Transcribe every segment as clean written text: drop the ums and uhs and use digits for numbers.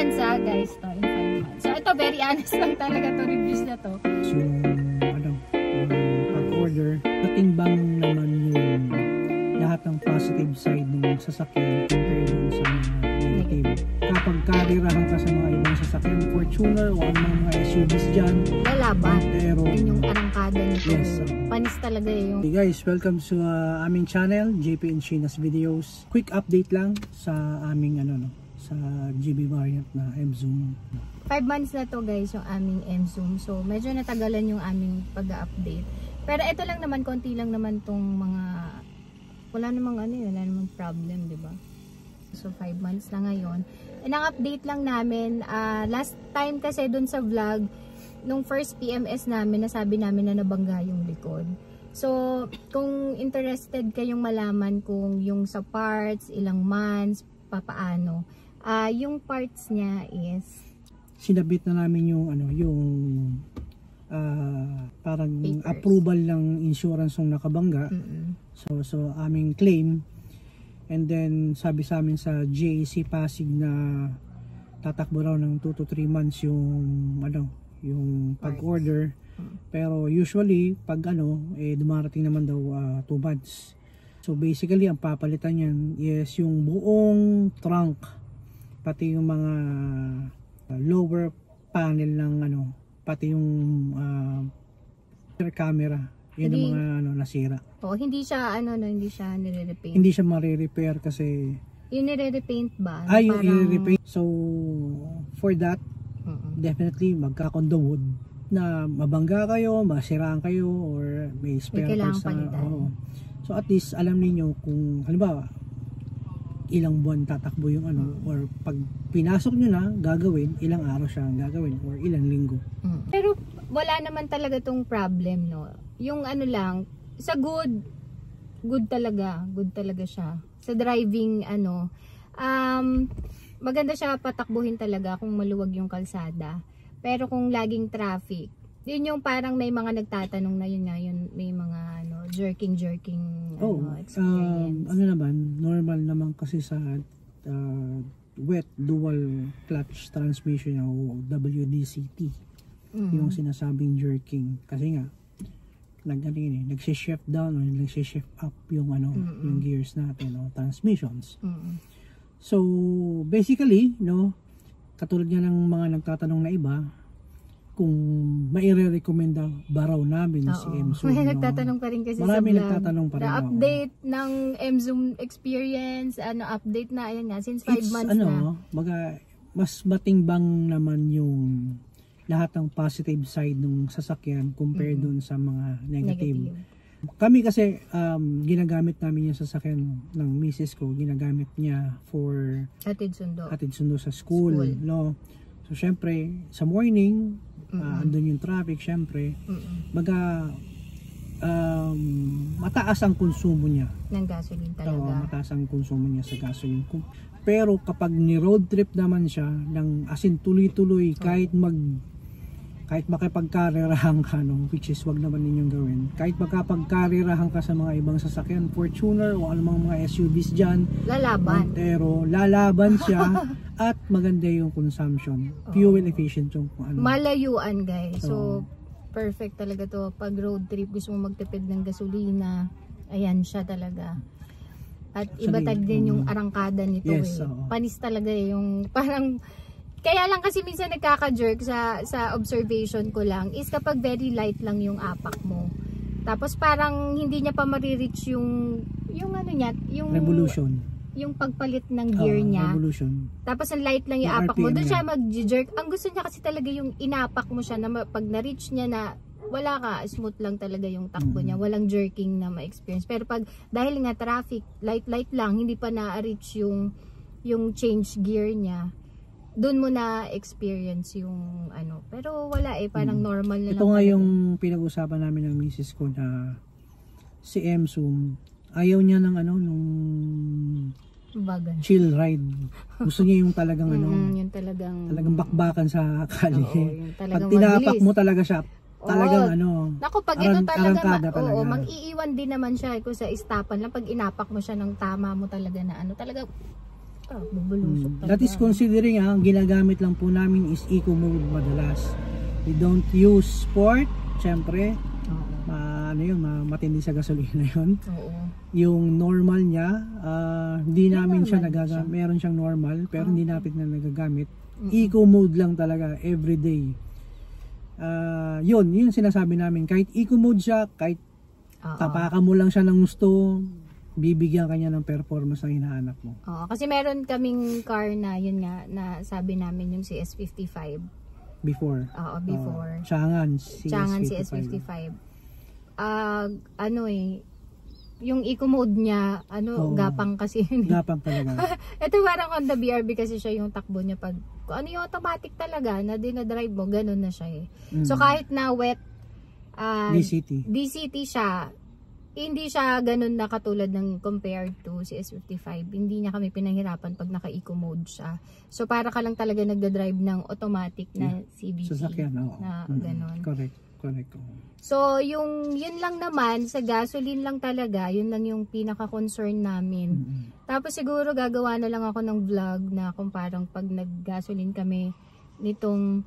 months guys to, in 5 months. So ito, very honest lang talaga to, reviews na to. So yung pag-order, patimbang naman yung lahat ng positive side ng sasakyan compared dun sa negative. Kapag karirahan ka sa mga ibang sasakyan, Fortuner o mga SUVs dyan, lalaban. pero yung arangkada nito. Yes. Panis talaga yung... Hey guys, welcome to aming channel, JP and Sheena's Videos. Quick update lang sa aming sa GB variant na M-Zoom. 5 months na to guys yung aming M-Zoom. So medyo natagalan yung aming pag-update. Pero ito lang naman, konti lang naman tong mga... Wala namang wala namang problem, di ba? So 5 months na ngayon. And ang update lang namin, last time kasi dun sa vlog, nung first PMS namin, nasabi namin na nabangga yung likod. So kung interested kayong malaman kung yung sa parts, ilang months, papaano, yung parts niya is sinabit na namin yung parang papers, approval ng insurance ng nakabangga. So aming claim, and then sabi sa amin sa JAC Pasig na tatakbo raw ng 2 to 3 months yung yung pag-order. Pero usually pag dumarating naman daw 2 months. So basically ang papalitan niyan is yung buong trunk, pati yung mga lower panel ng pati yung rear camera. Yun ang mga nasira. Oo, hindi siya hindi siya nire-repaint. Hindi siya mare-repair kasi yung nire-repaint ba? yung nire-repaint. So for that, definitely magka-condo wood na mabangga kayo, masiraan kayo, or may spare parts na. So at least alam niyo kung halimbawa ilang buwan tatakbo yung or pag pinasok nyo na gagawin, ilang araw siya gagawin or ilang linggo. Pero wala naman talaga tong problem, no? Yung lang, sa good talaga siya. Sa driving maganda siya patakbuhin talaga kung maluwag yung kalsada. Pero kung laging traffic, yun yung parang may mga nagtatanong na yun may mga jerking experience. Naman, normal naman kasi sa wet dual clutch transmission o WDCT. Yung sinasabing jerking kasi nga nagsi-shift down o nagsi-shift up yung yung gears natin o transmissions. So basically katulad nga ng mga nagtatanong na iba kung maire-recommend ba raw namin si M-Zoom. May nagtatanong pa rin kasi marami sa vlog. Nagtatanong pa rin. The update ng M-Zoom experience, update na, ayan nga, since 5 months na. Mas matimbang naman yung lahat ng positive side ng sasakyan compared dun sa mga negative. Kami kasi ginagamit namin yung sasakyan ng misis ko, ginagamit niya for hatid sundo sa school. No? So syempre sa morning andun yung traffic, syempre mataas ang konsumo niya ng gasoline talaga. Mataas ang konsumo niya sa gasoline. Pero kapag ni road trip naman siya ng tuloy-tuloy, kahit makipagkarirahan ka, which is wag naman ninyong gawin. Kahit makapagkarirahan ka sa mga ibang sasakyan, Fortuner o anumang mga SUVs dyan, lalaban. Pero lalaban siya at maganda yung consumption. Fuel efficient yung malayuan guys. So perfect talaga to pag road trip, gusto mo magtipid ng gasolina. Ayan siya talaga. At ibatag din yung arangkada nito. Yes, panis talaga yung parang. Kaya lang kasi minsan nagkaka-jerk sa observation ko lang is kapag very light lang yung apak mo. Tapos parang hindi niya pa ma-reach yung niya, yung revolution. Yung pagpalit ng gear niya. Revolution. Tapos ang light lang yung apak mo. Doon siya mag-jerk. Ang gusto niya kasi talaga yung inapak mo siya na pag na-reach niya na wala ka, smooth lang talaga yung takbo niya. Walang jerking na ma-experience. Pero pag dahil nga traffic, light lang, hindi pa na-reach yung change gear niya. Doon mo na experience yung pero wala parang normal na lang. Ito nga yung pinag-usapan namin ng misis ko na si M-Zoom ayaw niya ng nung chill ride. Gusto niya yung talagang yung talagang bakbakan sa kali. Pag tinapak mo talaga siya, talagang Naku, pag ito talaga mang-iiwan din naman siya kung sa istapan lang pag inapak mo siya ng tama mo talaga na talaga bubulusok talaga. That is considering ang ginagamit lang po namin is eco mode madalas. We don't use sport, syempre. Matindi sa gasolina yun. Oo. Yung normal niya, hindi namin siya nagagamit. Meron siyang normal, pero hindi natin na nagagamit. Eco mode lang talaga, everyday. Yun sinasabi namin. Kahit eco mode siya, kahit tapakan mo lang siya ng gusto, bibigyan kanya ng performance na hinahanap mo. Oo, kasi meron kaming car na yun nga na sabi namin yung CS55 before. Oo, before. Changan CS55. Yung eco mode niya, gapang kasi yun. Gapang talaga. Ito parang on the BRB kasi siya yung takbo niya pag yung automatic talaga na dinadrive mo, ganun na siya eh. So kahit na wet DCT siya, hindi siya ganun na katulad ng compared to CS55. Hindi niya kami pinahirapan pag naka-eco mode siya. So para ka lang talaga nagda-drive ng automatic na CVT. Sasakyan, na ganun. Correct. So yun lang naman, sa gasoline lang talaga, yun lang yung pinaka-concern namin. Tapos siguro gagawa na lang ako ng vlog na kung parang pag nag-gasoline kami nitong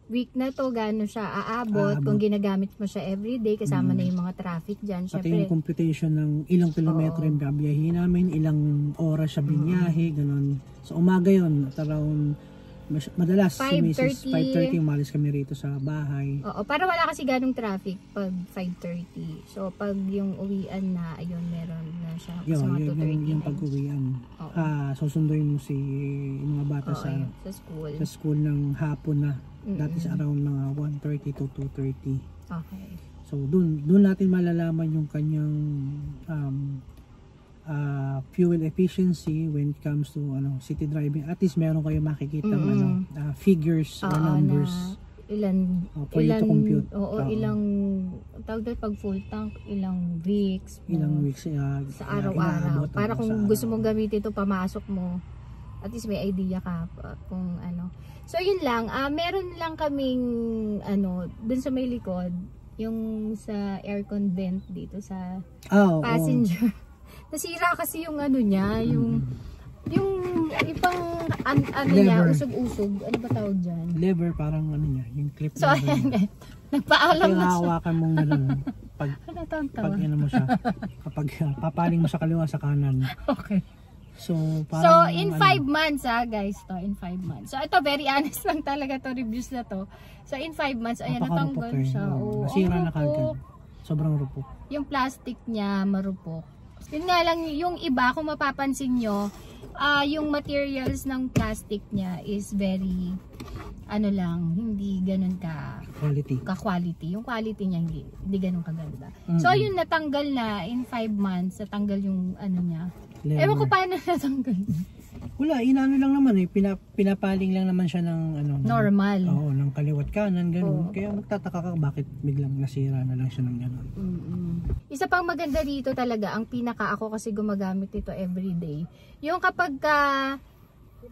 week na to, gaano siya aabot, kung ginagamit mo siya everyday, kasama na yung mga traffic dyan. Pati yung computation ng ilang kilometro yung babiyahin namin, ilang oras siya binyahe, ganun. So umaga yun, at around, madalas 5:30 umalis kami rito sa bahay. Oo, para wala kasi ganong traffic pag 5:30. So pag yung uwian na, ayun, meron na siya sa mga 2:30. Yung pag-uwian. Susunduin mo yung mga bata sa school ng hapon na. That is around mga 1:30 to 2:30. Okay. So doon natin malalaman yung kanyang fuel efficiency when it comes to city driving. At least meron kayo makikita figures or numbers. Ilan to compute. Ilang tawag doon pag full tank, ilang weeks sa araw-araw. Para kung gusto mong gamitin ito, pamasok mo, at least may idea ka kung ano. So yun lang, meron lang kaming dun sa may likod, yung sa aircon vent dito sa passenger. Nasira kasi yung niya, yung ipang niya, usog-usog. Ano ba tawag dyan? Lever, parang niya, yung clip. So ayan, nagpaalam na siya. Hawakan mong pag mo siya, kapag papaling mo sa kaliwa sa kanan. Okay. So in 5 months guys, in 5 months. So ito, very honest lang talaga to, reviews na to. So in 5 months, ayan, natanggal siya. Nasira na kagad. Sobrang rupok. Yung plastic niya, marupok. Yun nga lang, yung iba, kung mapapansin nyo, yung materials ng plastic niya is very, hindi ganun ka-quality. Yung quality niya, hindi ganun kaganda. So yun, natanggal na in 5 months, natanggal yung niya. Ewan ko paano natanggal. Wala, lang naman pinapaling lang naman siya ng normal. Oo, ng kaliwat kanan, ganun. Kaya magtataka ka bakit biglang nasira na lang siya ng ganun. Isa pang maganda dito talaga, ang ako kasi gumagamit ito everyday. Yung kapag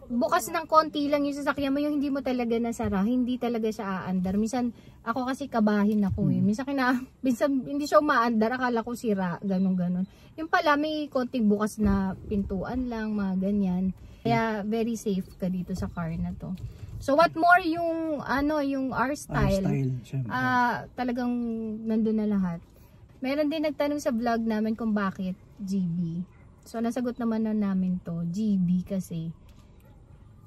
bukas ng konti lang yung sasakyan mo, yung hindi mo talaga nasara, hindi talaga siya aandar. Minsan, ako kasi kabahin ako minsan hindi siya umaandar, akala ko sira, ganun. Yung pala, may konting bukas na pintuan lang, mga ganyan. Kaya, very safe ka dito sa car na to. So, what more yung, yung R-Style. Talagang nandun na lahat. Meron din nagtanong sa vlog namin kung bakit GB. So, nasagot naman na namin to, GB kasi,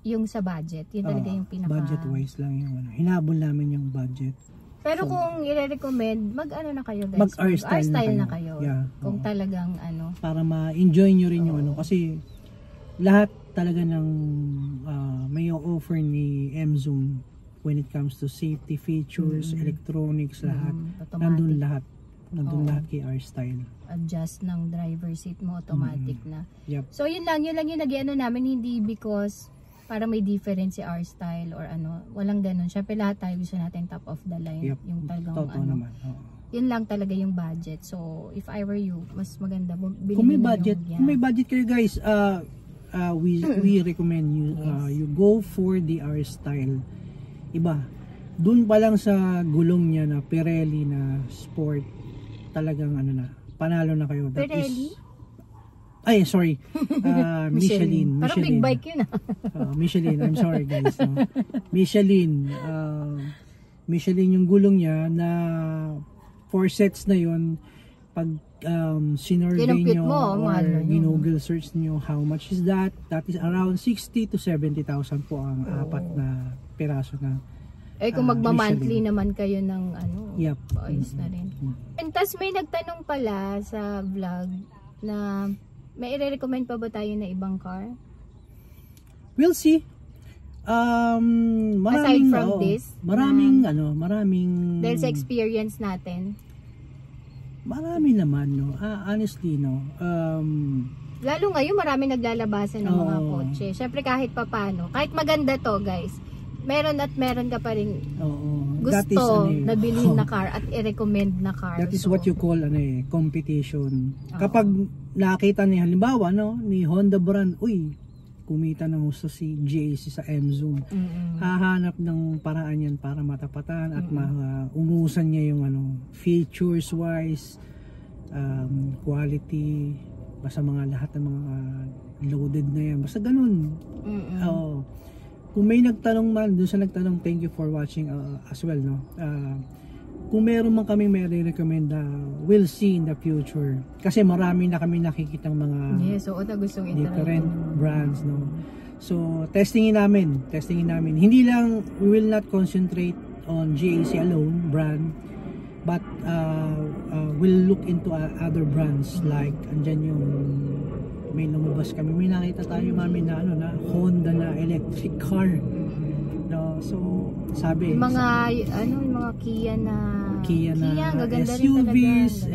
yung sa budget, yun talaga yung budget wise lang yung hinabol namin yung budget. Pero kung i-recommend, mag-ano na kayo guys? Mag-R-Style na kayo. Yeah, kung talagang para ma-enjoy nyo rin yung kasi lahat talaga ng may offer ni M-Zoom when it comes to safety features, electronics, lahat. Nandun lahat kay R-Style. Adjust ng driver seat mo, automatic na. Yep. So yun lang yung nag-ano namin, hindi because para may difference si R-Style or walang ganun. Syempre lahat tayo gusto natin top of the line. Yep. Yung talagang naman. Yun lang talaga yung budget. So if I were you, mas maganda bilhin kung may budget kayo guys, we recommend you you go for the R-Style. Iba. Doon pa lang sa gulong niya na Pirelli na sport, talagang panalo na kayo. Pirelli? Ay, sorry. Michelin. Parang big bike yun Michelin. I'm sorry guys. No? Michelin. Michelin yung gulong niya na 4 sets na yun. Pag sinurvey nyo or ginoogle search nyo how much is that is around 60 to 70,000 po ang apat na piraso na. Kung magma-monthly naman kayo ng yep. Ayos na rin. And tas may nagtanong pala sa vlog na may i-recommend pa ba tayo na ibang car? We'll see. Aside from this, maraming dahil sa experience natin. Marami naman, no. Honestly, no. Lalo ngayon, marami naglalabasan ng mga kotse. Syempre kahit papano, kahit maganda to, guys, meron ka pa rin gusto na bilhin na car at i-recommend na car. That is what you call competition. Kapag nakita ni halimbawa ni Honda brand, kumita ng gusto si JAC sa M-Zoom. Hahanap ng paraan yan para matapatan at maungusan niya yung features wise, quality, basta lahat ng mga loaded na yan. Basta ganun. Kung may nagtanong man, doon sa nagtanong, thank you for watching as well, no. Kung meron man kami may recommend, we'll see in the future. Kasi marami na kami nakikitang mga different brands, no. So, testingin namin. Hindi lang, we will not concentrate on JAC alone, brand, but we'll look into other brands like, andyan yung may lumabas kami, may nakita tayo mami na Honda na electric car, no. So sabi yung mga yung mga Kia na SUVs,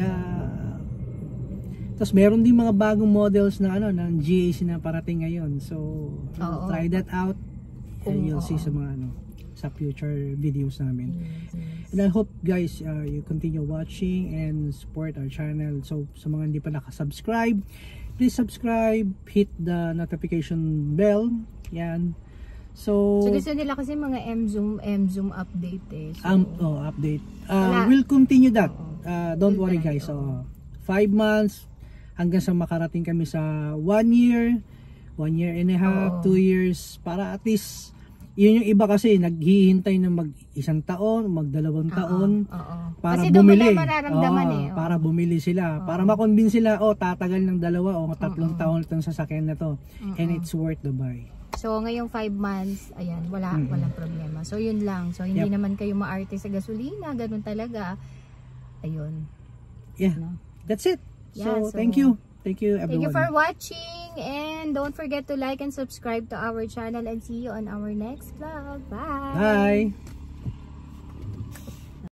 tapos meron din mga bagong models na ng GAC na parating ngayon, so try that out and you'll see sa mga sa future videos namin. And I hope guys you continue watching and support our channel. So sa mga hindi pa nakasubscribe, please subscribe, hit the notification bell. Yan. So gusto nila kasi mga M-Zoom update So, update. We'll continue that. Don't worry guys. 5 months hanggang sa makarating kami sa 1 year and a half, 2 years, para at least yun yung iba kasi naghihintay ng mag-1 taon, mag-2 taon para kasi bumili. Para bumili sila, para makonvince sila, tatagal ng 2 o 3 taon itong sasakyan na to, and it's worth the buy. So ngayong 5 months, ayan, walang problema. So yun lang. So hindi naman kayo maarte sa gasolina, ganun talaga. Ayun. Yeah. That's it. So thank you. Thank you everyone. Thank you for watching, and don't forget to like and subscribe to our channel, and see you on our next vlog. Bye! Bye!